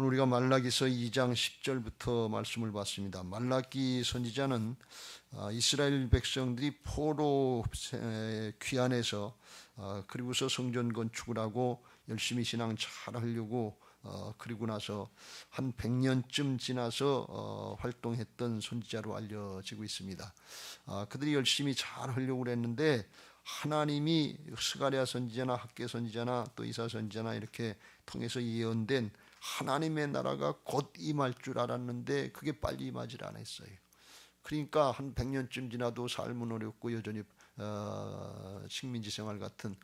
우리가 말라기서 2장 10절부터 말씀을 봤습니다. 말라기 선지자는 이스라엘 백성들이 포로 귀환해서 그리고서 성전 건축을 하고 열심히 신앙 잘 하려고 그리고 나서 한 100년쯤 지나서 활동했던 선지자로 알려지고 있습니다. 그들이 열심히 잘 하려고 그랬는데 하나님이 스가랴 선지자나 학개 선지자나 또 이사 선지자나 이렇게 통해서 예언된 하나님의 나라가 곧 임할 줄 알았는데 그게 빨리 임하질 않았어요. 그러니까 한 100년쯤 지나도 삶은 어렵고 여전히 식민지 생활 같은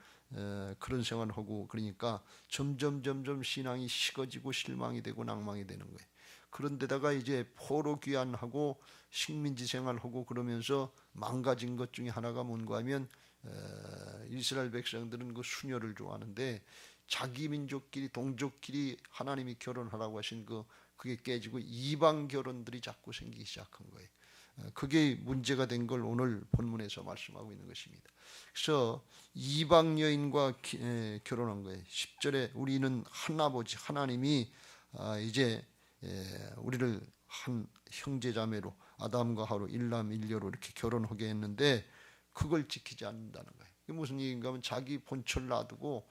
그런 생활을 하고 그러니까 점점 신앙이 식어지고 실망이 되고 낭망이 되는 거예요. 그런데다가 이제 포로 귀환하고 식민지 생활하고 그러면서 망가진 것 중에 하나가 뭔가 하면 이스라엘 백성들은 그 수녀를 좋아하는데 자기 민족끼리 동족끼리 하나님이 결혼하라고 하신 그게 깨지고 이방 결혼들이 자꾸 생기기 시작한 거예요. 그게 문제가 된 걸 오늘 본문에서 말씀하고 있는 것입니다. 그래서 이방 여인과 결혼한 거예요. 10절에 우리는 한 아버지 하나님이 이제 우리를 한 형제자매로 아담과 하루 일남 일녀로 이렇게 결혼하게 했는데 그걸 지키지 않는다는 거예요. 이게 무슨 얘기인가 하면 자기 본처를 놔두고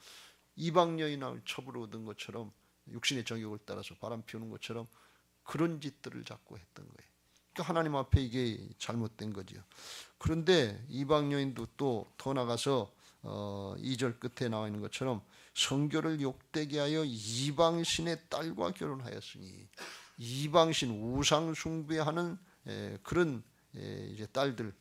이방 여인을 첩으로 얻은 것처럼 육신의 정욕을 따라서 바람 피우는 것처럼 그런 짓들을 자꾸 했던 거예요. 그러니까 하나님 앞에 이게 잘못된 거죠. 그런데 이방 여인도 또 더 나가서 2절 끝에 나와 있는 것처럼 성교를 욕되게 하여 이방신의 딸과 결혼하였으니 이방신 우상 숭배하는 그런 이제 딸들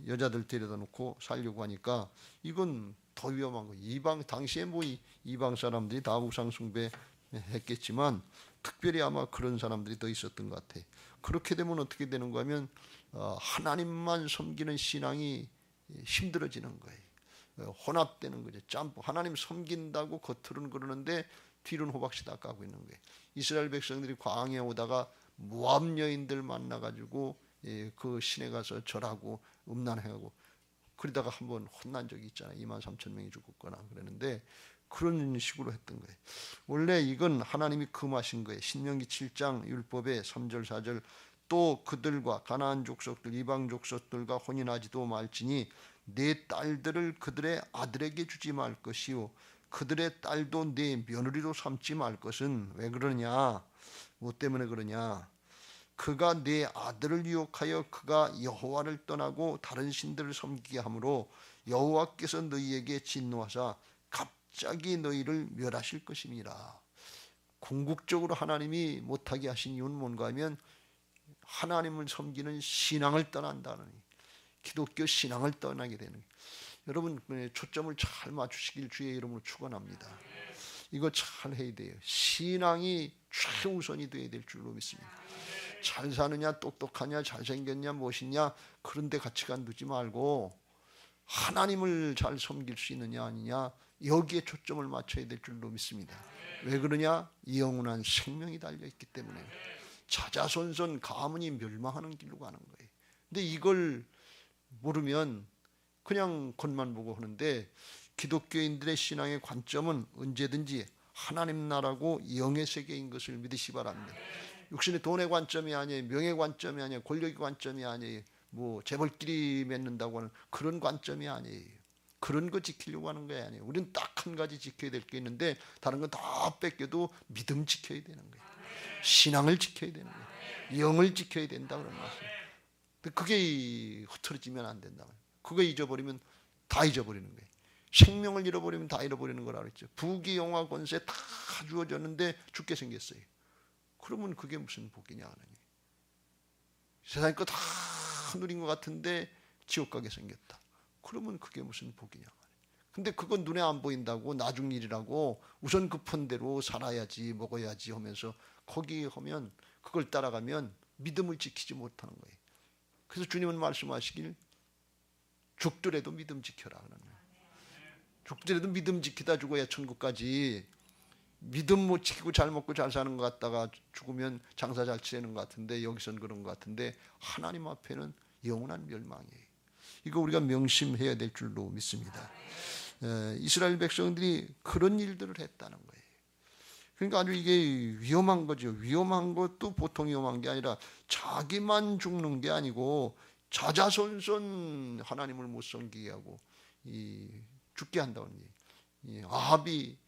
여자들 데려다 놓고 살려고 하니까 이건 더 위험한 거예요. 이방 당시에 뭐 이방 사람들이 다 우상 숭배 했겠지만 특별히 아마 그런 사람들이 더 있었던 것 같아요. 그렇게 되면 어떻게 되는가 하면 하나님만 섬기는 신앙이 힘들어지는 거예요. 혼합되는 거죠. 짬뽕. 하나님 섬긴다고 겉으로는 그러는데 뒤로는 호박씨다 까고 있는 거예요. 이스라엘 백성들이 광야에 오다가 모압 여인들 만나가지고 그 시내 가서 절하고 음란해하고 그러다가 한번 혼난 적이 있잖아요. 23,000명이 죽었거나 그랬는데 그런 식으로 했던 거예요. 원래 이건 하나님이 금하신 거예요. 신명기 7장 율법의 3절 4절 또 그들과 가나안 족속들 이방 족속들과 혼인하지도 말지니 내 딸들을 그들의 아들에게 주지 말 것이요 그들의 딸도 내 며느리로 삼지 말 것은 왜 그러냐? 뭐 때문에 그러냐? 그가 내 아들을 유혹하여 그가 여호와를 떠나고 다른 신들을 섬기게 하므로 여호와께서 너희에게 진노하사 갑자기 너희를 멸하실 것임이라. 궁극적으로 하나님이 못하게 하신 이유는 뭔가 하면 하나님을 섬기는 신앙을 떠난다는 기독교 신앙을 떠나게 되는 거예요. 여러분 초점을 잘 맞추시길 주의 이름으로 축원합니다. 이거 잘 해야 돼요. 신앙이 최우선이 돼야 될 줄로 믿습니다. 잘 사느냐 똑똑하냐 잘생겼냐 무엇이냐 그런 데 가치관 두지 말고 하나님을 잘 섬길 수 있느냐 아니냐 여기에 초점을 맞춰야 될 줄로 믿습니다. 왜 그러냐? 영원한 생명이 달려있기 때문에 자자손손 가문이 멸망하는 길로 가는 거예요. 근데 이걸 모르면 그냥 겉만 보고 하는데 기독교인들의 신앙의 관점은 언제든지 하나님 나라고 영의 세계인 것을 믿으시 바랍니다. 육신의 돈의 관점이 아니에요. 명예 관점이 아니에요. 권력의 관점이 아니에요. 뭐 재벌끼리 맺는다고 하는 그런 관점이 아니에요. 그런 거 지키려고 하는 게 아니에요. 우리는 딱 한 가지 지켜야 될 게 있는데 다른 건 다 뺏겨도 믿음 지켜야 되는 거예요. 신앙을 지켜야 되는 거예요. 영을 지켜야 된다 그런 말씀. 그게 흐트러지면 안 된다. 그거 잊어버리면 다 잊어버리는 거예요. 생명을 잃어버리면 다 잃어버리는 거라 그랬죠. 부귀 영화 권세 다 주어졌는데 죽게 생겼어요. 그러면 그게 무슨 복이냐 하는 거예요. 세상에 거 다 누린 것 같은데 지옥 가게 생겼다. 그러면 그게 무슨 복이냐. 근데 그건 눈에 안 보인다고 나중 일이라고 우선 급한 대로 살아야지 먹어야지 하면서 거기 하면 그걸 따라가면 믿음을 지키지 못하는 거예요. 그래서 주님은 말씀하시길 죽더라도 믿음 지켜라 그러는 거예요. 죽더라도 믿음 지키다 죽어야 천국까지. 믿음 못 지키고 잘 먹고 잘 사는 것 같다가 죽으면 장사 잘 치는 것 같은데 여기선 그런 것 같은데 하나님 앞에는 영원한 멸망이에요. 이거 우리가 명심해야 될 줄로 믿습니다. 이스라엘 백성들이 그런 일들을 했다는 거예요. 그러니까 아주 이게 위험한 거죠. 위험한 것도 보통 위험한 게 아니라 자기만 죽는 게 아니고 자자손손 하나님을 못 섬기게 하고 죽게 한다는 얘기. 아합이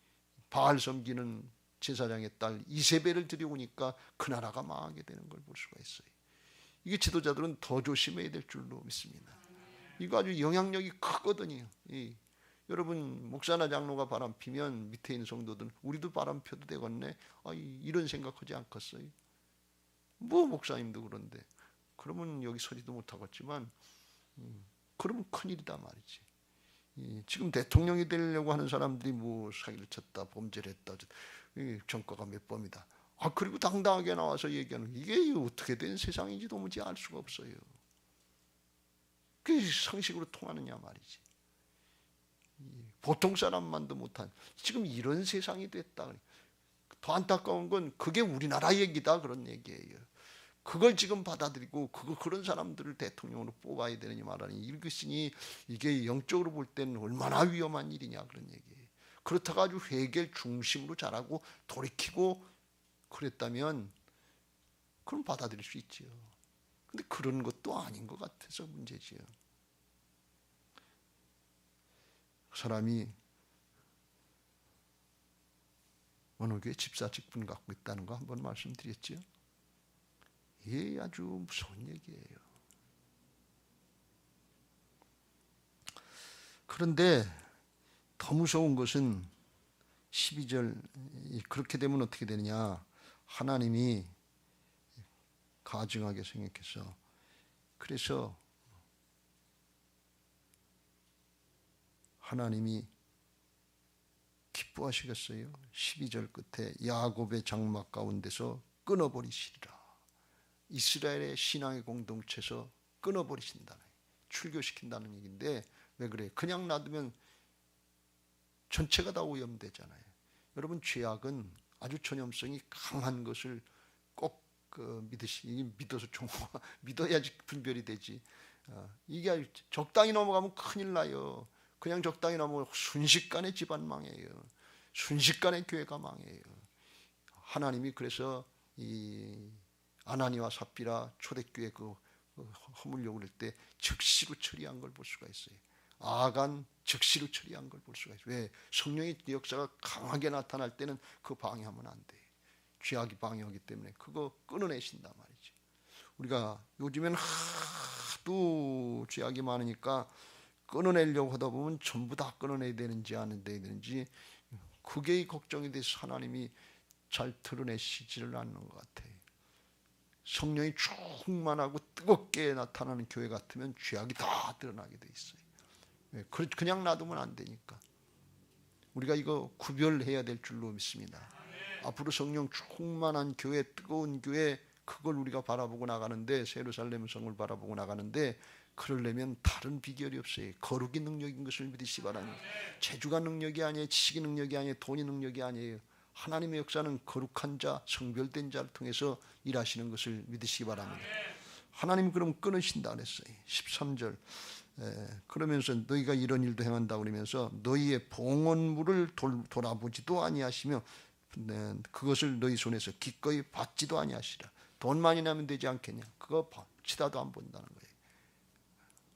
바알 섬기는 제사장의 딸 이세벨을 들여오니까 그 나라가 망하게 되는 걸 볼 수가 있어요. 이게 지도자들은 더 조심해야 될 줄로 믿습니다. 이거 아주 영향력이 크거든요. 여러분 목사나 장로가 바람 피면 밑에 있는 성도들은 우리도 바람 펴도 되겠네. 이런 생각하지 않겠어요? 뭐 목사님도 그런데 그러면 여기 서지도 못하겠지만 그러면 큰일이다 말이지. 지금 대통령이 되려고 하는 사람들이 뭐 사기를 쳤다, 범죄를 했다, 전과가 몇 범이다. 그리고 당당하게 나와서 얘기하는 이게 어떻게 된 세상인지 도무지 알 수가 없어요. 그게 상식으로 통하느냐 말이지. 보통 사람만도 못한 지금 이런 세상이 됐다. 더 안타까운 건 그게 우리나라 얘기다 그런 얘기예요. 그걸 지금 받아들이고 그런 사람들을 대통령으로 뽑아야 되느니 말하니 이것이니 이게 영적으로 볼 때는 얼마나 위험한 일이냐 그런 얘기예요. 그렇다가 아주 회개를 중심으로 잘하고 돌이키고 그랬다면 그럼 받아들일 수 있지요. 근데 그런 것도 아닌 것 같아서 문제지요. 그 사람이 어느 교회 집사 직분 갖고 있다는 거 한번 말씀드렸죠. 이게 아주 무서운 얘기예요. 그런데 더 무서운 것은 12절 그렇게 되면 어떻게 되느냐. 하나님이 가증하게 생각해서 그래서 하나님이 기뻐하시겠어요? 12절 끝에 야곱의 장막 가운데서 끊어버리시리라. 이스라엘의 신앙의 공동체에서 끊어버리신다는 출교시킨다는 얘기인데 왜 그래요? 그냥 놔두면 전체가 다 오염되잖아요. 여러분 죄악은 아주 전염성이 강한 것을 꼭 믿어서 믿어야지 분별이 되지. 이게 적당히 넘어가면 큰일 나요. 그냥 적당히 넘어가면 순식간에 집안 망해요. 순식간에 교회가 망해요. 하나님이 그래서 이 아나니와 삽비라 초대교회 허물려고 그럴 때 즉시로 처리한 걸 볼 수가 있어요. 아간 즉시로 처리한 걸 볼 수가 있어요. 왜? 성령의 역사가 강하게 나타날 때는 그 방해하면 안 돼요. 죄악이 방해하기 때문에 그거 끊어내신단 말이죠. 우리가 요즘엔 하도 죄악이 많으니까 끊어내려고 하다 보면 전부 다 끊어내야 되는지 안 해야 되는지 그게 걱정이 돼서 하나님이 잘 드러내시지를 않는 것 같아요. 성령이 충만하고 뜨겁게 나타나는 교회 같으면 죄악이 다 드러나게 돼 있어요. 그냥 놔두면 안 되니까 우리가 이거 구별해야 될 줄로 믿습니다. 앞으로 성령 충만한 교회, 뜨거운 교회 그걸 우리가 바라보고 나가는데 예루살렘 성을 바라보고 나가는데 그러려면 다른 비결이 없어요. 거룩이 능력인 것을 믿으시기 바랍니다. 재주가 능력이 아니에요. 지식이 능력이 아니에요. 돈이 능력이 아니에요. 하나님의 역사는 거룩한 자, 성별된 자를 통해서 일하시는 것을 믿으시기 바랍니다. 하나님 그럼 끊으신다 그랬어요. 13절 그러면서 너희가 이런 일도 행한다 그러면서 너희의 봉헌물을 돌아보지도 아니하시며 그것을 너희 손에서 기꺼이 받지도 아니하시라. 돈 많이 나면 되지 않겠냐. 그거 치다도 안 본다는 거예요.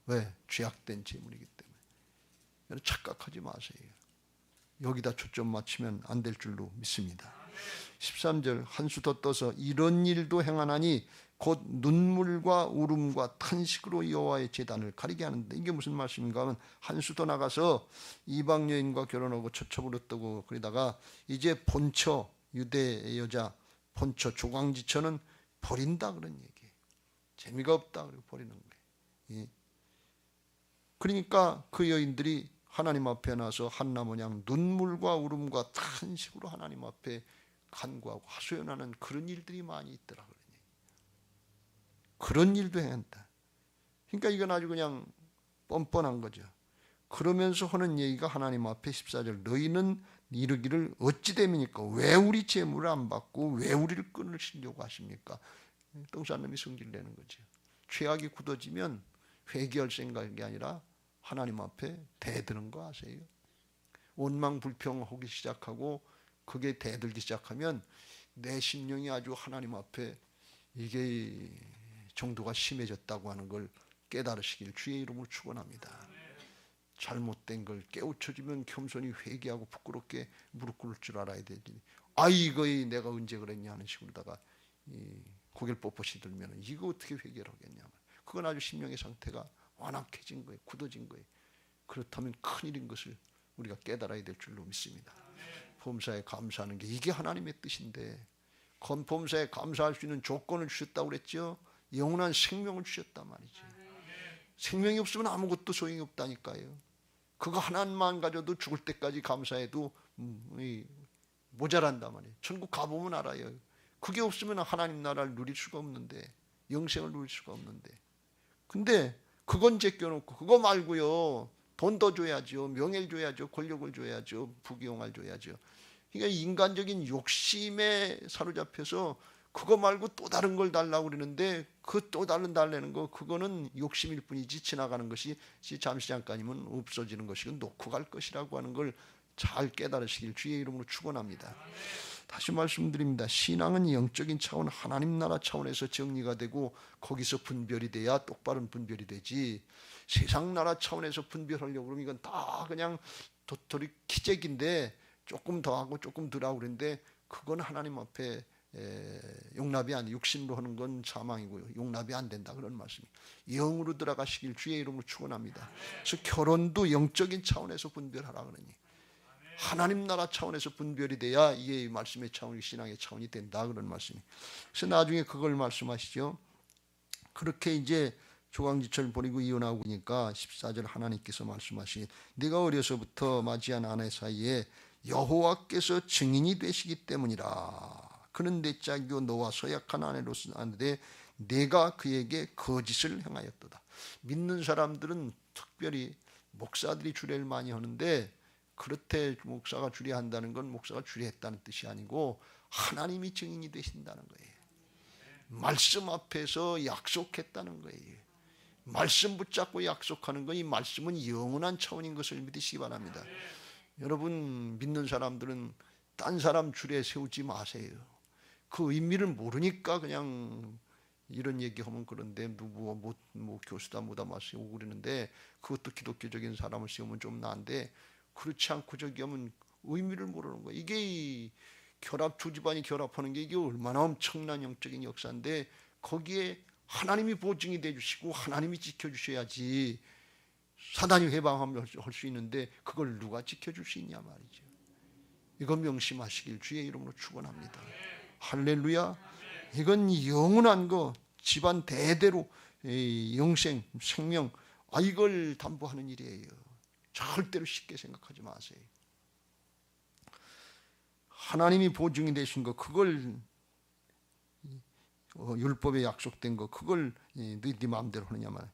왜? 죄악된 재물이기 때문에. 착각하지 마세요. 여기다 초점 맞추면 안 될 줄로 믿습니다. 13절 한 수 더 떠서 이런 일도 행하나니 곧 눈물과 울음과 탄식으로 여호와의 제단을 가리게 하는데 이게 무슨 말씀인가 하면 한 수 더 나가서 이방 여인과 결혼하고 처첩을 얻고 그러다가 이제 본처 유대 여자 본처 조광지처는 버린다 그런 얘기예요. 재미가 없다 그리고 버리는 거예요. 그러니까 그 여인들이 하나님 앞에 나서 한나 모양 눈물과 울음과 탄식으로 하나님 앞에 간구하고 하소연하는 그런 일들이 많이 있더라 그러니 그런 일도 행한다. 그러니까 이건 아주 그냥 뻔뻔한 거죠. 그러면서 하는 얘기가 하나님 앞에 14절 너희는 이르기를 어찌 됨이니까 왜 우리 재물을 안 받고 왜 우리를 끊으시려고 하십니까? 똥싼 놈이 성질 내는 거죠. 죄악이 굳어지면 회개할 생각이 아니라 하나님 앞에 대드는 거 아세요? 원망 불평하기 시작하고 그게 대들기 시작하면 내 심령이 아주 하나님 앞에 이게 정도가 심해졌다고 하는 걸 깨달으시길 주의 이름으로 축원합니다. 잘못된 걸 깨우쳐지면 겸손히 회개하고 부끄럽게 무릎 꿇을 줄 알아야 되지. 이거이 내가 언제 그랬냐 하는 식으로다가 고개를 뻣뻣이 들면 이거 어떻게 회개를 하겠냐. 그건 아주 심령의 상태가 완악해진 거예요. 굳어진 거예요. 그렇다면 큰일인 것을 우리가 깨달아야 될 줄로 믿습니다. 범사에 감사하는 게 이게 하나님의 뜻인데, 범사에 감사할 수 있는 조건을 주셨다고 그랬죠. 영원한 생명을 주셨단 말이지. 생명이 없으면 아무것도 소용이 없다니까요. 그거 하나만 가져도 죽을 때까지 감사해도 모자란단 말이에요. 천국 가보면 알아요. 그게 없으면 하나님 나라를 누릴 수가 없는데, 영생을 누릴 수가 없는데. 근데 그건 제껴놓고 그거 말고요, 돈 더 줘야죠, 명예를 줘야죠, 권력을 줘야죠, 부귀영화를 줘야죠. 그러니까 인간적인 욕심에 사로잡혀서 그거 말고 또 다른 걸 달라고 그러는데, 그 또 다른 달라는 거, 그거는 욕심일 뿐이지 지나가는 것이 잠시 잠깐이면 없어지는 것이고 놓고 갈 것이라고 하는 걸 잘 깨달으시길 주의 이름으로 축원합니다. 다시 말씀드립니다. 신앙은 영적인 차원, 하나님 나라 차원에서 정리가 되고 거기서 분별이 돼야 똑바른 분별이 되지, 세상 나라 차원에서 분별하려고 그러면 이건 다 그냥 도토리 키재기인데 조금 더 하고 조금 덜 하고 그러는데, 그건 하나님 앞에 용납이 안 돼. 육신으로 하는 건 사망이고요, 용납이 안 된다, 그런 말씀이. 영으로 들어가시길 주의 이름으로 축원합니다. 그래서 결혼도 영적인 차원에서 분별하라 그러니, 하나님 나라 차원에서 분별이 돼야 이게 말씀의 차원이 신앙의 차원이 된다, 그런 말씀이. 그래서 나중에 그걸 말씀하시죠. 그렇게 이제 조강지철 버리고 이혼하고 그러니까 14절 하나님께서 말씀하시니, 네가 어려서부터 맞이한 아내 사이에 여호와께서 증인이 되시기 때문이라. 그는 내 짝이요 너와 서약한 아내로서 아는데 내가 그에게 거짓을 행하였도다. 믿는 사람들은 특별히 목사들이 주례를 많이 하는데, 그렇대 목사가 주례한다는 건 목사가 주례했다는 뜻이 아니고 하나님이 증인이 되신다는 거예요. 말씀 앞에서 약속했다는 거예요. 말씀 붙잡고 약속하는 거, 이 말씀은 영원한 차원인 것을 믿으시기 바랍니다. 여러분, 믿는 사람들은 딴 사람 주례 세우지 마세요. 그 의미를 모르니까 그냥 이런 얘기하면 그런데, 누구 뭐 교수다 뭐다 마시고 그러는데, 그것도 기독교적인 사람을 세우면 좀 나은데, 그렇지 않고 저기 하면 의미를 모르는 거예요. 이게 두 집안이 결합하는 게 이게 얼마나 엄청난 영적인 역사인데, 거기에 하나님이 보증이 돼주시고 하나님이 지켜주셔야지 사단이 해방하면 할 수 있는데, 그걸 누가 지켜줄 수 있냐 말이죠. 이건 명심하시길 주의 이름으로 축원합니다. 할렐루야. 이건 영원한 거, 집안 대대로 영생, 생명, 이걸 담보하는 일이에요. 절대로 쉽게 생각하지 마세요. 하나님이 보증이 되신 거, 그걸 율법에 약속된 거, 그걸 네 마음대로 하느냐 말.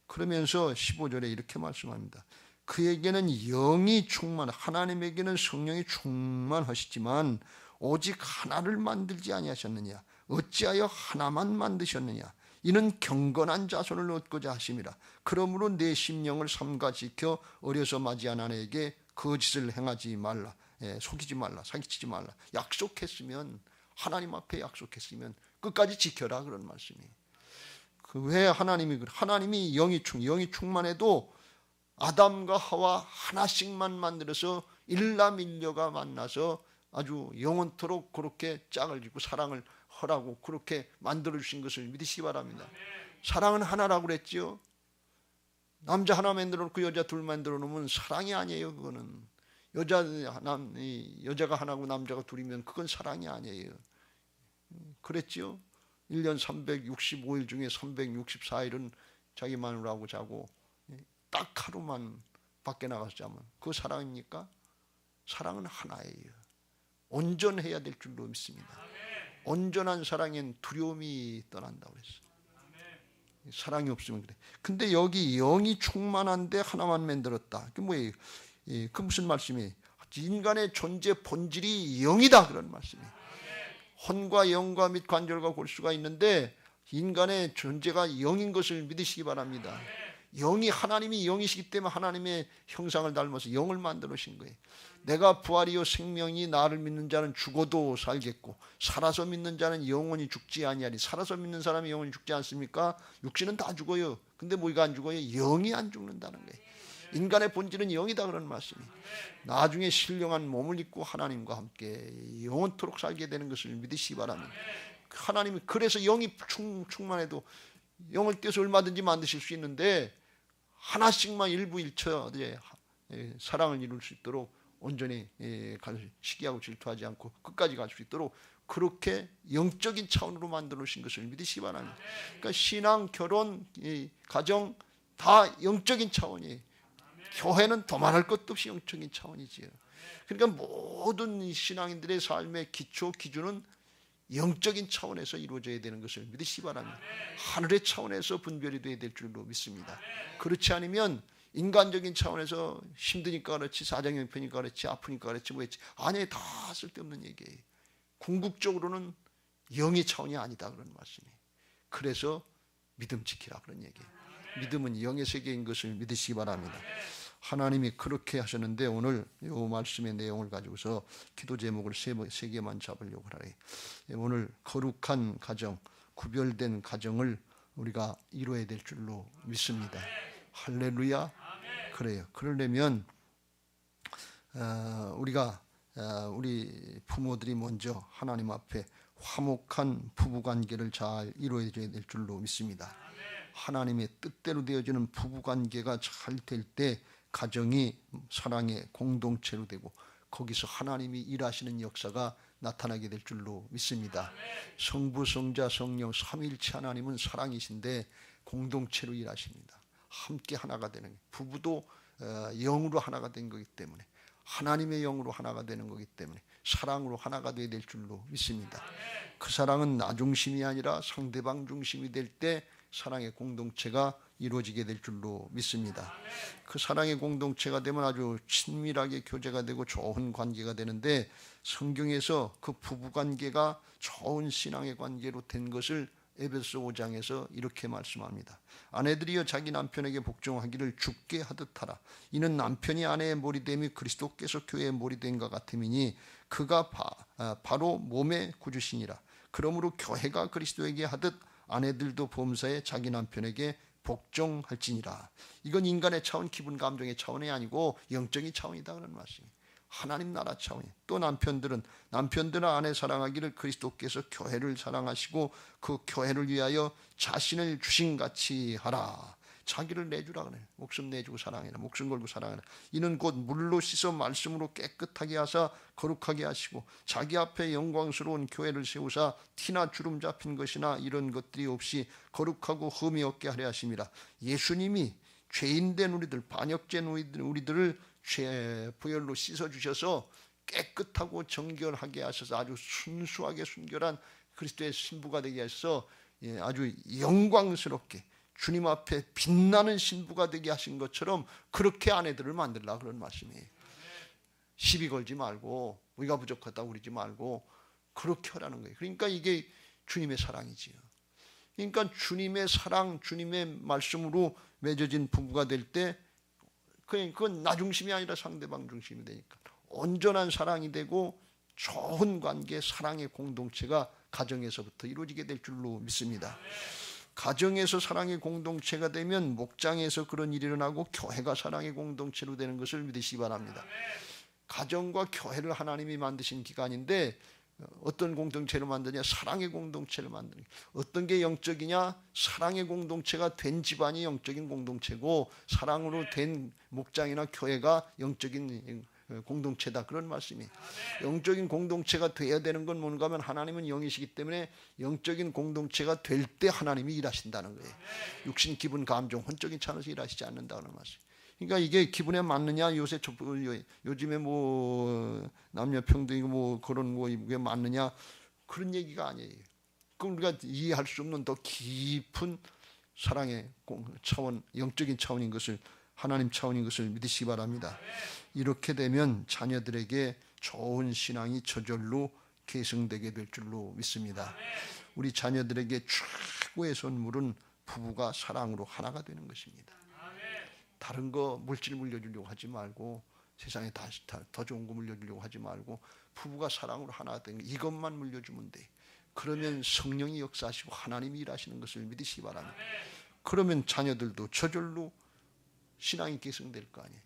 그러면서 15절에 이렇게 말씀합니다. 그에게는 영이 하나님에게는 성령이 충만하시지만 오직 하나를 만들지 아니하셨느냐? 어찌하여 하나만 만드셨느냐? 이는 경건한 자손을 얻고자 하심이라. 그러므로 내 심령을 삼가 지켜 어려서 맞이한 아내에게 거짓을 행하지 말라. 속이지 말라. 사기치지 말라. 약속했으면, 하나님 앞에 약속했으면 끝까지 지켜라, 그런 말씀이. 왜 하나님이 영이 충만해도 아담과 하와 하나씩만 만들어서 일남일녀가 만나서 아주 영원토록 그렇게 짝을 짓고 사랑을 하라고 그렇게 만들어주신 것을 믿으시기 바랍니다. 사랑은 하나라고 그랬죠. 남자 하나 만들어 놓고 여자 둘 만들어 놓으면 사랑이 아니에요. 그거는 여자가 하나고 남자가 둘이면 그건 사랑이 아니에요. 그랬죠. 1년 365일 중에 364일은 자기 마누라하고 자고 딱 하루만 밖에 나가서 자면 그거 사랑입니까? 사랑은 하나예요. 온전해야 될 줄로 믿습니다. 온전한 사랑엔 두려움이 떠난다고 그랬어요. 사랑이 없으면 그래. 근데 여기 영이 충만한데 하나만 만들었다. 그게 뭐예요? 그 무슨 말씀이에요? 인간의 존재 본질이 영이다, 그런 말씀이에요. 혼과 영과 및 관절과 골수가 있는데 인간의 존재가 영인 것을 믿으시기 바랍니다. 영이 하나님이 영이시기 때문에 하나님의 형상을 닮아서 영을 만들어 놓으신 거예요. 내가 부활이요 생명이 나를 믿는 자는 죽어도 살겠고 살아서 믿는 자는 영원히 죽지 아니하리. 살아서 믿는 사람이 영원히 죽지 않습니까? 육신은 다 죽어요. 근데 뭐가 안 죽어요? 영이 안 죽는다는 거예요. 인간의 본질은 영이다 그런 말씀이. 나중에 신령한 몸을 입고 하나님과 함께 영원토록 살게 되는 것을 믿으시기 바랍니다. 하나님이 그래서 영이 충만해도 영을 떼서 얼마든지 만드실 수 있는데 하나씩만 일부일처 사랑을 이룰 수 있도록 온전히 시기하고 질투하지 않고 끝까지 갈 수 있도록 그렇게 영적인 차원으로 만들어 놓으신 것을 믿으시기 바랍니다. 그러니까 신앙, 결혼, 가정 다 영적인 차원이에요. 교회는 더 말할 것도 없이 영적인 차원이지요. 그러니까 모든 신앙인들의 삶의 기초, 기준은 영적인 차원에서 이루어져야 되는 것을 믿으시기 바랍니다. 하늘의 차원에서 분별이 돼야 될 줄로 믿습니다. 그렇지 않으면 인간적인 차원에서 힘드니까 그렇지, 사정형편이니까 그렇지, 아프니까 그렇지, 뭐했지, 아니 다 쓸데없는 얘기예요. 궁극적으로는 영의 차원이 아니다 그런 말씀이에요. 그래서 믿음 지키라 그런 얘기예요. 믿음은 영의 세계인 것을 믿으시기 바랍니다. 하나님이 그렇게 하셨는데 오늘 이 말씀의 내용을 가지고서 기도 제목을 세 개만 잡으려고 하래. 오늘 거룩한 가정, 구별된 가정을 우리가 이루어야 될 줄로 믿습니다. 할렐루야. 그래요. 그러려면 우리가 우리 부모들이 먼저 하나님 앞에 화목한 부부관계를 잘 이루어야 될 줄로 믿습니다. 하나님의 뜻대로 되어지는 부부관계가 잘 될 때 가정이 사랑의 공동체로 되고 거기서 하나님이 일하시는 역사가 나타나게 될 줄로 믿습니다. 성부, 성자, 성령 삼위일체 하나님은 사랑이신데 공동체로 일하십니다. 함께 하나가 되는, 부부도 영으로 하나가 된 거기 때문에 하나님의 영으로 하나가 되는 거기 때문에 사랑으로 하나가 되어야 될 줄로 믿습니다. 그 사랑은 나 중심이 아니라 상대방 중심이 될 때 사랑의 공동체가 이루어지게 될 줄로 믿습니다. 그 사랑의 공동체가 되면 아주 친밀하게 교제가 되고 좋은 관계가 되는데 성경에서 그 부부관계가 좋은 신앙의 관계로 된 것을 에베소 5장에서 이렇게 말씀합니다. 아내들이여 자기 남편에게 복종하기를 주께 하듯 하라. 이는 남편이 아내의 머리됨이 그리스도께서 교회의 머리됨과 같음이니 그가 바로 몸의 구주시니라. 그러므로 교회가 그리스도에게 하듯 아내들도 범사에 자기 남편에게 복종할지니라. 이건 인간의 차원, 기분, 감정의 차원이 아니고 영적인 차원이다 그런 말씀이에요. 하나님 나라 차원이. 또 남편들은 아내 사랑하기를 그리스도께서 교회를 사랑하시고 그 교회를 위하여 자신을 주신같이 하라. 자기를 내주라 그래. 목숨 내주고 사랑해라. 목숨 걸고 사랑해라. 이는 곧 물로 씻어 말씀으로 깨끗하게 하사 거룩하게 하시고 자기 앞에 영광스러운 교회를 세우사 티나 주름 잡힌 것이나 이런 것들이 없이 거룩하고 흠이 없게 하려 하심이라. 예수님이 죄인된 우리들, 반역된 우리들을 죄 부혈로 씻어주셔서 깨끗하고 정결하게 하셔서 아주 순수하게 순결한 그리스도의 신부가 되게 하셔서 아주 영광스럽게 주님 앞에 빛나는 신부가 되게 하신 것처럼 그렇게 아내들을 만들라 그런 말씀이에요. 시비 걸지 말고 우리가 부족하다고 그러지 말고 그렇게 하라는 거예요. 그러니까 이게 주님의 사랑이지요. 그러니까 주님의 사랑, 주님의 말씀으로 맺어진 부부가 될 때 그건 나 중심이 아니라 상대방 중심이 되니까 온전한 사랑이 되고 좋은 관계, 사랑의 공동체가 가정에서부터 이루어지게 될 줄로 믿습니다. 가정에서 사랑의 공동체가 되면 목장에서 그런 일이 일어나고 교회가 사랑의 공동체로 되는 것을 믿으시기 바랍니다. 가정과 교회를 하나님이 만드신 기관인데 어떤 공동체를 만드냐? 사랑의 공동체를 만드는. 어떤 게 영적이냐? 사랑의 공동체가 된 집안이 영적인 공동체고 사랑으로 된 목장이나 교회가 영적인 공동체다 그런 말씀이. 영적인 공동체가 돼야 되는 건 뭔가 하면 하나님은 영이시기 때문에 영적인 공동체가 될 때 하나님이 일하신다는 거예요. 육신, 기분, 감정, 혼적인 차원에서 일하시지 않는다는 말씀. 그러니까 이게 기분에 맞느냐? 요즘에 뭐 남녀 평등이고 뭐 그런 거 이게 맞느냐? 그런 얘기가 아니에요. 그럼 우리가 이해할 수 없는 더 깊은 사랑의 차원, 영적인 차원인 것을, 하나님 차원인 것을 믿으시기 바랍니다. 이렇게 되면 자녀들에게 좋은 신앙이 저절로 계승되게 될 줄로 믿습니다. 우리 자녀들에게 최고의 선물은 부부가 사랑으로 하나가 되는 것입니다. 다른 거 물질 물려주려고 하지 말고 세상에 더 좋은 거 물려주려고 하지 말고 부부가 사랑으로 하나 된 이것만 물려주면 돼. 그러면 성령이 역사하시고 하나님이 일하시는 것을 믿으시기 바랍니다. 그러면 자녀들도 저절로 신앙이 계승될 거 아니에요.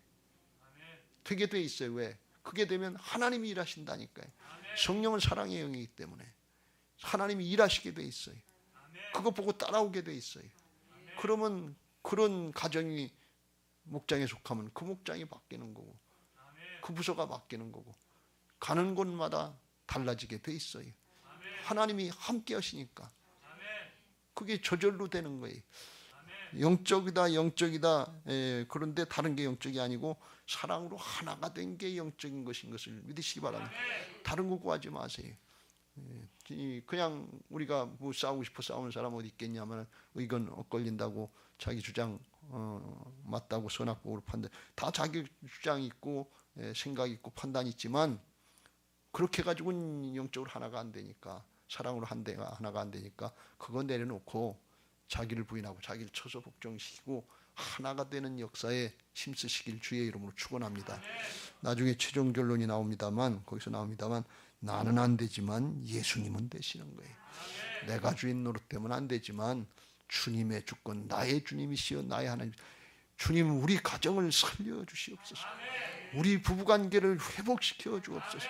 되게 돼 있어요. 왜? 그게 되면 하나님이 일하신다니까요. 성령은 사랑의 영이기 때문에 하나님이 일하시게 돼 있어요. 그거 보고 따라오게 돼 있어요. 그러면 그런 가정이 목장에 속하면 그 목장이 바뀌는 거고 그 부서가 바뀌는 거고 가는 곳마다 달라지게 돼 있어요. 하나님이 함께 하시니까 그게 저절로 되는 거예요. 영적이다 영적이다. 그런데 다른 게 영적이 아니고 사랑으로 하나가 된 게 영적인 것인 것을 믿으시기 바랍니다. 다른 거 구하지 마세요. 그냥 우리가 뭐 싸우고 싶어 싸우는 사람 어디 있겠냐면 의견 엇걸린다고 자기 주장 맞다고 선악법으로 판단, 다 자기 주장이 있고 생각이 있고 판단이 있지만 그렇게 가지고는 영적으로 하나가 안 되니까, 사랑으로 하나가 안 되니까 그거 내려놓고 자기를 부인하고 자기를 쳐서 복종시키고 하나가 되는 역사에 힘쓰시길 주의 이름으로 축원합니다. 나중에 최종 결론이 나옵니다만, 거기서 나옵니다만, 나는 안 되지만 예수님은 되시는 거예요. 내가 주인 노릇되면 안 되지만 주님의 주권, 나의 주님이시여 나의 하나님, 주님 우리 가정을 살려주시옵소서. 우리 부부관계를 회복시켜 주옵소서.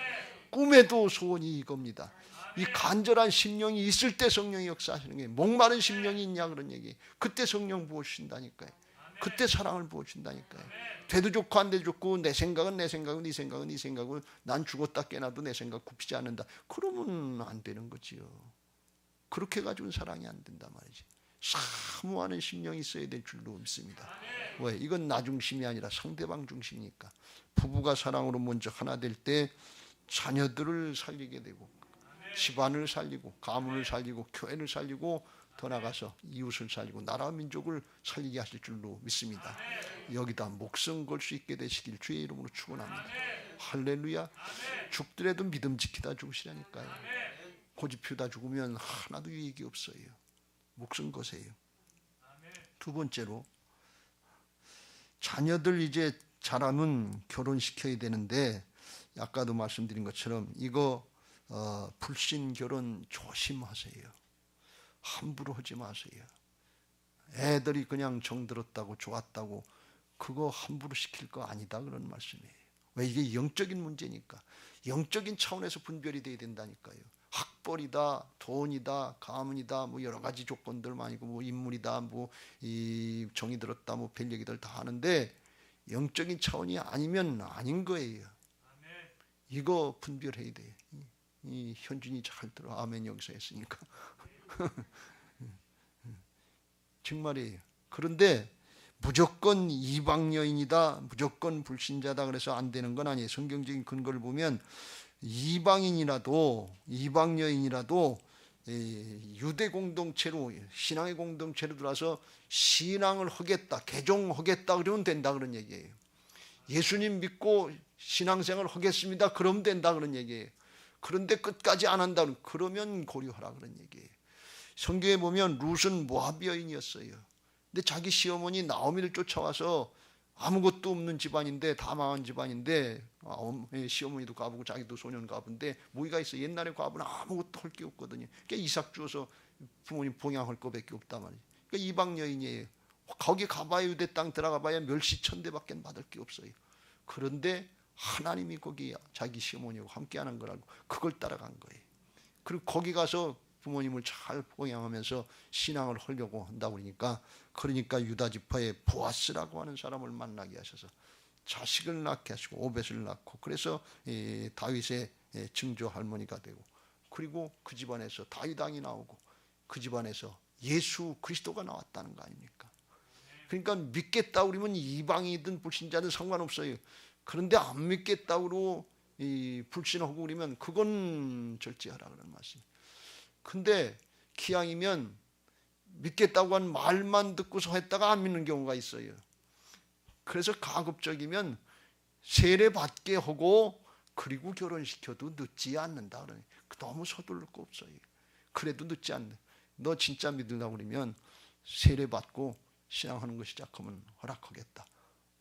꿈에도 소원이 이겁니다. 이 간절한 심령이 있을 때 성령이 역사하시는 게, 목마른 심령이 있냐 그런 얘기. 그때 성령 부어주신다니까요. 그때 사랑을 부어준다니까요. 돼도 좋고 안 돼도 좋고 내 생각은 내 생각은 네 생각은 네 생각은, 난 죽었다 깨나도 내 생각 굽히지 않는다. 그러면 안 되는 거지요. 그렇게 가지고는 사랑이 안 된단 말이지. 사모하는 심령이 있어야 될 줄로 믿습니다. 왜? 이건 나 중심이 아니라 상대방 중심이니까. 부부가 사랑으로 먼저 하나 될 때 자녀들을 살리게 되고 집안을 살리고 가문을 살리고 교회를 살리고 더 나가서 이웃을 살리고 나라 민족을 살리게 하실 줄로 믿습니다. 여기다 목숨 걸 수 있게 되시길 주의 이름으로 축원합니다. 할렐루야. 죽더라도 믿음 지키다 죽으시라니까요. 고집 피우다 죽으면 하나도 유익이 없어요. 목숨 거세요. 두 번째로, 자녀들 이제 자라면 결혼시켜야 되는데, 아까도 말씀드린 것처럼 이거 불신 결혼 조심하세요. 함부로 하지 마세요. 애들이 그냥 정들었다고 좋았다고 그거 함부로 시킬 거 아니다 그런 말씀이에요. 왜? 이게 영적인 문제니까. 영적인 차원에서 분별이 돼야 된다니까요. 학벌이다, 돈이다, 가문이다, 뭐 여러 가지 조건들 많이고, 뭐 인물이다, 뭐 이 정이 들었다, 뭐 별 얘기들 다 하는데 영적인 차원이 아니면 아닌 거예요. 이거 분별해야 돼. 이 현준이 잘 들어. 아멘. 여기서 했으니까. 정말이에요. 그런데 무조건 이방 여인이다, 무조건 불신자다 그래서 안 되는 건 아니에요. 성경적인 근거를 보면 이방인이라도 이방 여인이라도 유대 공동체로, 신앙의 공동체로 들어와서 신앙을 하겠다, 개종하겠다 그러면 된다 그런 얘기예요. 예수님 믿고 신앙생활 하겠습니다 그러면 된다 그런 얘기예요. 그런데 끝까지 안 한다 그러면 고려하라 그런 얘기예요. 성경에 보면 룻은 모압 여인이었어요. 근데 자기 시어머니 나오미를 쫓아와서, 아무것도 없는 집안인데, 다 망한 집안인데, 시어머니도 과부고 자기도 소년 과부인데 뭐가 있어. 옛날에 과부는 아무것도 할 게 없거든요. 그러니까 이삭 주어서 부모님 봉양할 거밖에 없단 말이에요. 그러니까 이방 여인이에요. 거기 가봐야, 유대 땅 들어가봐야 멸시천대밖에 받을 게 없어요. 그런데 하나님이 거기 자기 시어머니하고 함께하는 거라고 그걸 따라간 거예요. 그리고 거기 가서 부모님을 잘 봉양하면서 신앙을 하려고 한다고 그러니까 유다 지파의 보아스라고 하는 사람을 만나게 하셔서 자식을 낳게 하시고 오벳을 낳고, 그래서 다윗의 증조 할머니가 되고, 그리고 그 집안에서 다윗 왕이 나오고 그 집안에서 예수 그리스도가 나왔다는 거 아닙니까? 그러니까 믿겠다 그러면 이방이든 불신자든 상관없어요. 그런데 안 믿겠다고 불신하고 그러면 그건 절제하라 그런 말씀. 근데 기왕이면 믿겠다고 한 말만 듣고서 했다가 안 믿는 경우가 있어요. 그래서 가급적이면 세례 받게 하고 그리고 결혼시켜도 늦지 않는다 그러니 너무 서둘릴 거 없어요. 그래도 늦지 않네. 너 진짜 믿으려고 그러면 세례 받고 신앙하는 거 시작하면 허락하겠다.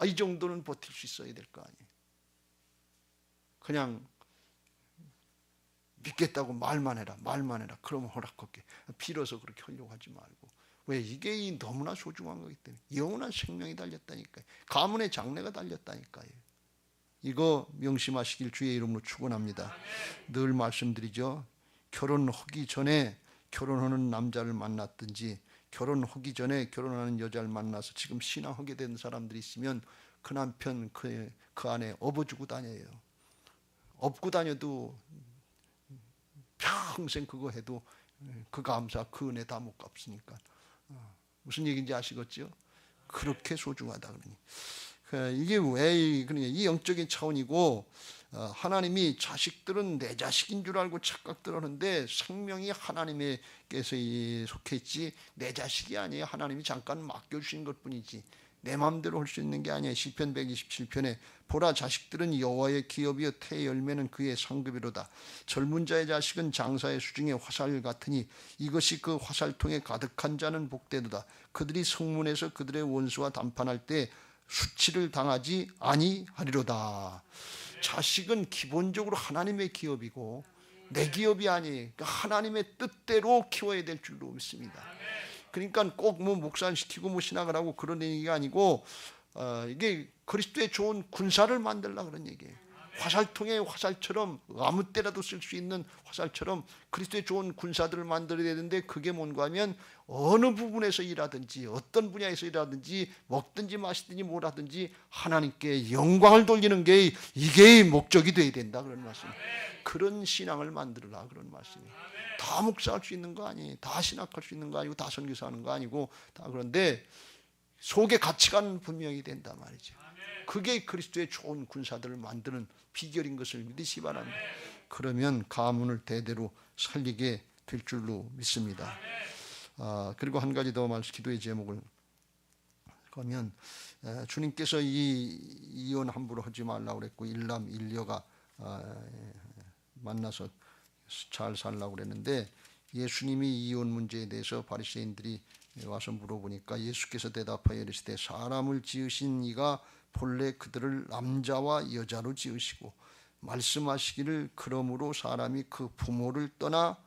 이 정도는 버틸 수 있어야 될 거 아니에요. 그냥 믿겠다고 말만 해라. 그러면 허락할게. 빌어서 그렇게 하려고 하지 말고. 왜? 이게 너무나 소중한 거기 때문에. 영원한 생명이 달렸다니까요. 가문의 장래가 달렸다니까요. 이거 명심하시길 주의 이름으로 축원합니다. 늘 말씀드리죠. 결혼하기 전에 결혼하는 남자를 만났든지 결혼하기 전에 결혼하는 여자를 만나서 지금 신앙하게 된 사람들이 있으면 그 남편 그 안에 업어주고 다녀요. 업고 다녀도 평생 그거 해도 그 감사, 그 은혜 다 못 갚으니까. 무슨 얘기인지 아시겠죠? 그렇게 소중하다 그러니. 이게 왜 그러냐? 이 영적인 차원이고, 하나님이 자식들은 내 자식인 줄 알고 착각들 하는데 생명이 하나님께서 속해 있지 내 자식이 아니에요. 하나님이 잠깐 맡겨주신 것뿐이지 내 마음대로 할 수 있는 게 아니에요. 시편 127편에 보라, 자식들은 여호와의 기업이요 태의 열매는 그의 상급이로다. 젊은 자의 자식은 장사의 수중의 화살 같으니 이것이 그 화살통에 가득한 자는 복되도다. 그들이 성문에서 그들의 원수와 담판할 때 수치를 당하지 아니하리로다. 자식은 기본적으로 하나님의 기업이고 내 기업이 아니에요. 그러니까 하나님의 뜻대로 키워야 될 줄로 믿습니다. 그러니까 꼭 뭐 목사시키고 뭐 신학을 하고 그런 얘기가 아니고, 이게 그리스도의 좋은 군사를 만들라 그런 얘기예요. 화살통의 화살처럼 아무 때라도 쓸 수 있는 화살처럼 그리스도의 좋은 군사들을 만들어야 되는데, 그게 뭔가 하면 어느 부분에서 일하든지 어떤 분야에서 일하든지 먹든지 마시든지 뭘 하든지 하나님께 영광을 돌리는 게 이게 목적이 돼야 된다 그런 말씀이에요. 그런 신앙을 만들어라 그런 말씀이에요. 다 목사할 수 있는 거 아니에요. 다 신학할 수 있는 거 아니고 다 선교사하는 거 아니고 다. 그런데 속에 가치관 분명히 된다 말이죠. 그게 그리스도의 좋은 군사들을 만드는 비결인 것을 믿으시기 바랍니다. 그러면 가문을 대대로 살리게 될 줄로 믿습니다. 그리고 한 가지 더 기도의 제목을 보면, 주님께서 이혼 함부로 하지 말라고 그랬고 일남 일녀가 만나서 잘 살라고 그랬는데, 예수님이 이혼 문제에 대해서 바리새인들이 와서 물어보니까 예수께서 대답하여 이르시되 사람을 지으신 이가 본래 그들을 남자와 여자로 지으시고 말씀하시기를 그러므로 사람이 그 부모를 떠나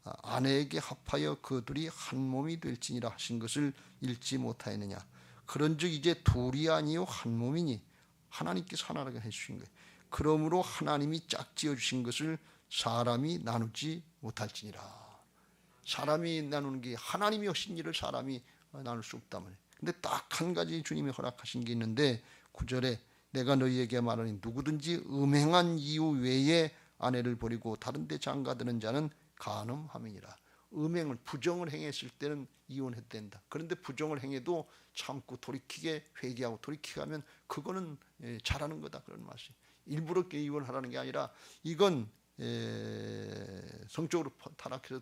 아내에게 합하여 그 둘이 한 몸이 될지니라 하신 것을 읽지 못하였느냐. 그런즉 이제 둘이 아니요 한 몸이니 하나님께서 하나라고 해주신 거예요. 그러므로 하나님이 짝지어 주신 것을 사람이 나누지 못할지니라. 사람이 나누는 게 하나님이 하신 일을 사람이 나눌 수 없단 말이에요. 근데 딱 한 가지 주님이 허락하신 게 있는데 9절에 내가 너희에게 말하니 누구든지 음행한 이유 외에 아내를 버리고 다른 데 장가드는 자는 간음함이니라. 음행을 부정을 행했을 때는 이혼해도 된다. 그런데 부정을 행해도 참고 돌이키게 회개하고 돌이키게 하면 그거는 잘하는 거다 그런 말씀. 일부러 이혼하라는 게 아니라 이건 성적으로 타락해서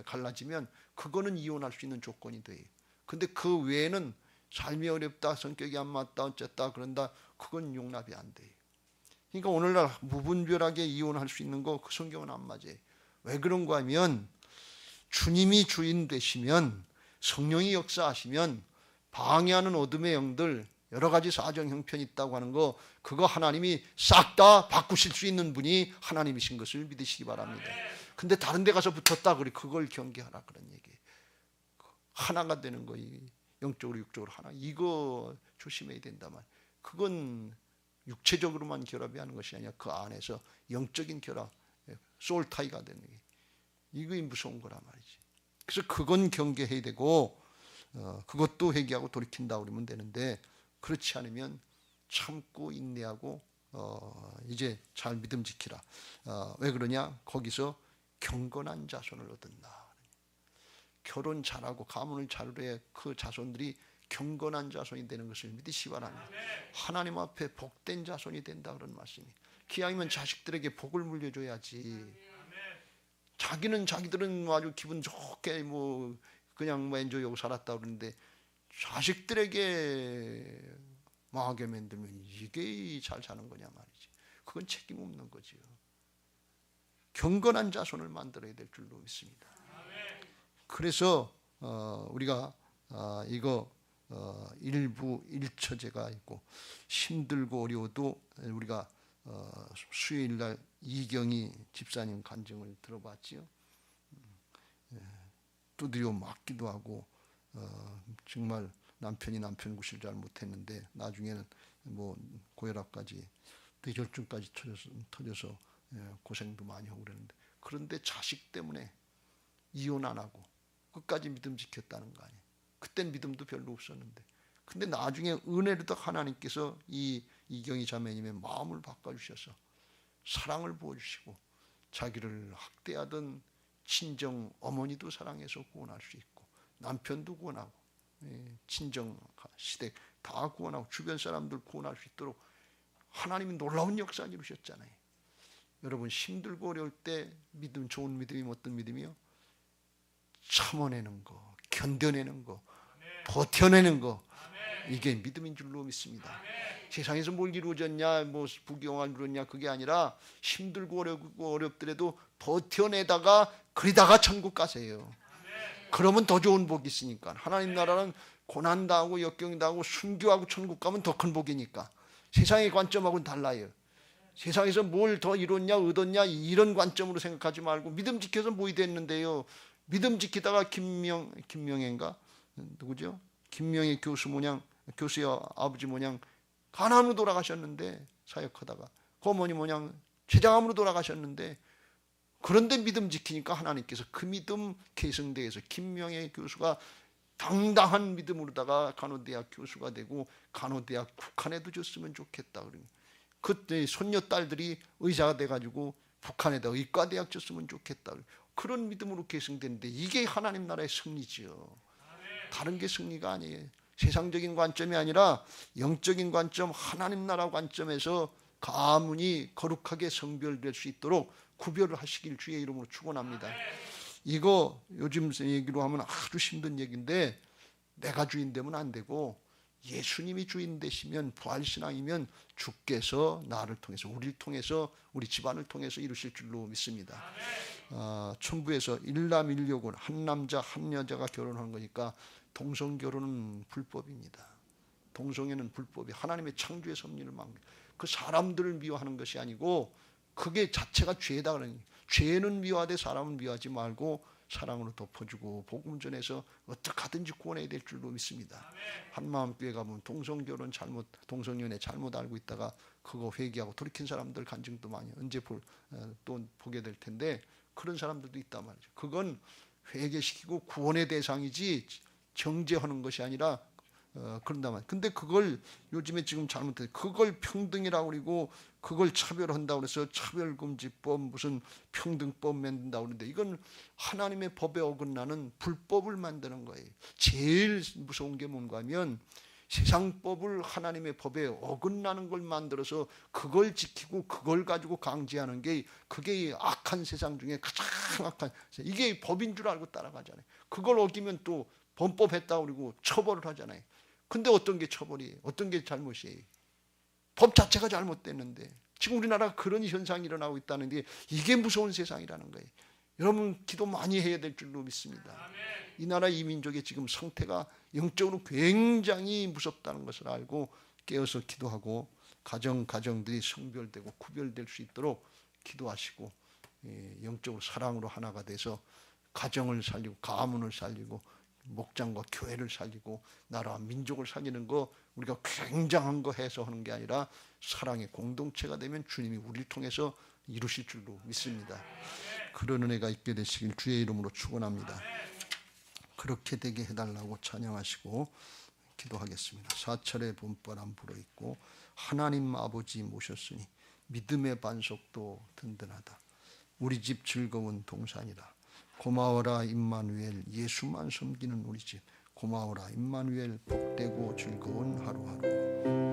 갈라지면 그거는 이혼할 수 있는 조건이 돼요. 근데 그 외에는 삶이 어렵다, 성격이 안 맞다, 어쨌다 그런다, 그건 용납이 안 돼요. 그러니까 오늘날 무분별하게 이혼할 수 있는 거 그 성경은 안 맞아요. 왜 그런가 하면 주님이 주인 되시면, 성령이 역사하시면 방해하는 어둠의 영들, 여러 가지 사정 형편이 있다고 하는 거, 그거 하나님이 싹 다 바꾸실 수 있는 분이 하나님이신 것을 믿으시기 바랍니다. 근데 다른 데 가서 붙었다 그래, 그걸 경계하라 그런 얘기예요. 하나가 되는 거, 영적으로 육적으로 하나, 이거 조심해야 된다 말. 그건 육체적으로만 결합이 하는 것이 아니라 그 안에서 영적인 결합, 소울타이가 되는 게, 이거 무서운 거란 말이지. 그래서 그건 경계해야 되고, 그것도 회개하고 돌이킨다 그러면 되는데, 그렇지 않으면 참고 인내하고 이제 잘 믿음 지키라. 왜 그러냐? 거기서 경건한 자손을 얻는다. 결혼 잘하고 가문을 잘해야 그 자손들이 경건한 자손이 되는 것을 믿으시기 바랍니다. 하나님 앞에 복된 자손이 된다 그런 말씀이. 기왕이면 자식들에게 복을 물려줘야지. 자기들은 아주 기분 좋게 뭐 그냥 뭐 엔조이하고 살았다 그러는데 자식들에게 망하게 만들면 이게 잘 사는 거냐 말이지. 그건 책임 없는 거죠. 경건한 자손을 만들어야 될 줄로 믿습니다. 그래서 우리가 이거 일부 일처제가 있고 힘들고 어려워도 우리가 수요일날 이경희 집사님 간증을 들어봤지요. 두드려 맞기도 하고 정말 남편이 남편 구실 잘 못했는데 나중에는 뭐 고혈압까지 뇌졸중까지 터져서 고생도 많이 하고 그랬는데, 그런데 자식 때문에 이혼 안 하고 끝까지 믿음 지켰다는 거 아니에요. 그땐 믿음도 별로 없었는데, 근데 나중에 은혜로도 하나님께서 이 이경희 자매님의 마음을 바꿔주셔서 사랑을 부어주시고 자기를 학대하던 친정 어머니도 사랑해서 구원할 수 있고 남편도 구원하고 친정 시댁 다 구원하고 주변 사람들 구원할 수 있도록 하나님이 놀라운 역사를 이루셨잖아요. 여러분, 힘들고 어려울 때 믿음, 좋은 믿음이 어떤 믿음이요? 참아내는 거, 견뎌내는 거, 버텨내는 거, 이게 믿음인 줄로 믿습니다. 세상에서 뭘 이루어졌냐, 뭐 부귀영화를 이루었냐, 그게 아니라 힘들고 어렵더라도 버텨내다가 그러다가 천국 가세요. 그러면 더 좋은 복이 있으니까. 하나님 나라는 고난당하고 역경당하고 순교하고 천국 가면 더 큰 복이니까. 세상의 관점하고는 달라요. 세상에서 뭘 더 이뤘냐 얻었냐 이런 관점으로 생각하지 말고 믿음 지켜서 뭐 됐는데요. 믿음 지키다가 김명애인가 누구죠? 김명애 교수 모양, 교수의 아버지 모양 가난으로 돌아가셨는데, 사역하다가 그 어머니 모양 췌장암으로 돌아가셨는데, 그런데 믿음 지키니까 하나님께서 그 믿음 계승대에서 김명애 교수가 당당한 믿음으로다가 간호대학 교수가 되고 간호대학 북한에도 줬으면 좋겠다. 그때 손녀 딸들이 의사가 돼가지고 북한에다 의과대학 줬으면 좋겠다. 그런 믿음으로 계승되는데, 이게 하나님 나라의 승리지요. 다른 게 승리가 아니에요. 세상적인 관점이 아니라 영적인 관점, 하나님 나라 관점에서 가문이 거룩하게 성별될 수 있도록 구별을 하시길 주의 이름으로 축원합니다. 이거 요즘 얘기로 하면 아주 힘든 얘기인데, 내가 주인 되면 안 되고 예수님이 주인 되시면, 부활신앙이면 주께서 나를 통해서, 우리를 통해서, 우리 집안을 통해서 이루실 줄로 믿습니다. 천부에서 일남일녀군, 한 남자 한 여자가 결혼하는 거니까 동성결혼은 불법입니다. 동성애는 불법이 하나님의 창조의 섭리를 막는, 그 사람들을 미워하는 것이 아니고 그게 자체가 죄다. 그러니 죄는 미워하되 사람은 미워하지 말고 사랑으로 덮어주고 복음 전해서 어떻게 하든지 구원해야 될 줄로 믿습니다. 한마음교회 가면 동성결혼 동성연애 잘못 알고 있다가 그거 회개하고 돌이킨 사람들 간증도 많이 언제 또 보게 될 텐데, 그런 사람들도 있단 말이죠. 그건 회개시키고 구원의 대상이지 정죄하는 것이 아니라 그런다만. 근데 그걸 요즘에 지금 잘못해 그걸 평등이라고 그러고 그걸 차별한다고 그래서 차별금지법 무슨 평등법 만든다고 그러는데, 이건 하나님의 법에 어긋나는 불법을 만드는 거예요. 제일 무서운 게 뭔가 하면 세상 법을 하나님의 법에 어긋나는 걸 만들어서 그걸 지키고 그걸 가지고 강제하는 게, 그게 악한 세상 중에 가장 악한, 이게 법인 줄 알고 따라가잖아요. 그걸 어기면 또 범법했다고 그러고 처벌을 하잖아요. 근데 어떤 게 처벌이에요? 어떤 게 잘못이에요? 법 자체가 잘못됐는데. 지금 우리나라가 그런 현상이 일어나고 있다는 게, 이게 무서운 세상이라는 거예요. 여러분 기도 많이 해야 될 줄로 믿습니다. 이 나라 이 민족의 지금 상태가 영적으로 굉장히 무섭다는 것을 알고 깨어서 기도하고 가정들이 성별되고 구별될 수 있도록 기도하시고, 영적으로 사랑으로 하나가 돼서 가정을 살리고 가문을 살리고 목장과 교회를 살리고 나라와 민족을 살리는 거, 우리가 굉장한 거 해서 하는 게 아니라 사랑의 공동체가 되면 주님이 우리를 통해서 이루실 줄로 믿습니다. 그런 은혜가 있게 되시길 주의 이름으로 축원합니다. 그렇게 되게 해달라고 찬양하시고 기도하겠습니다. 사찰의 봄바람 불어있고 하나님 아버지 모셨으니 믿음의 반석도 든든하다. 우리 집 즐거운 동산이라. 고마워라 임마누엘, 예수만 섬기는 우리 집. 고마워라 임마누엘, 복되고 즐거운 하루하루.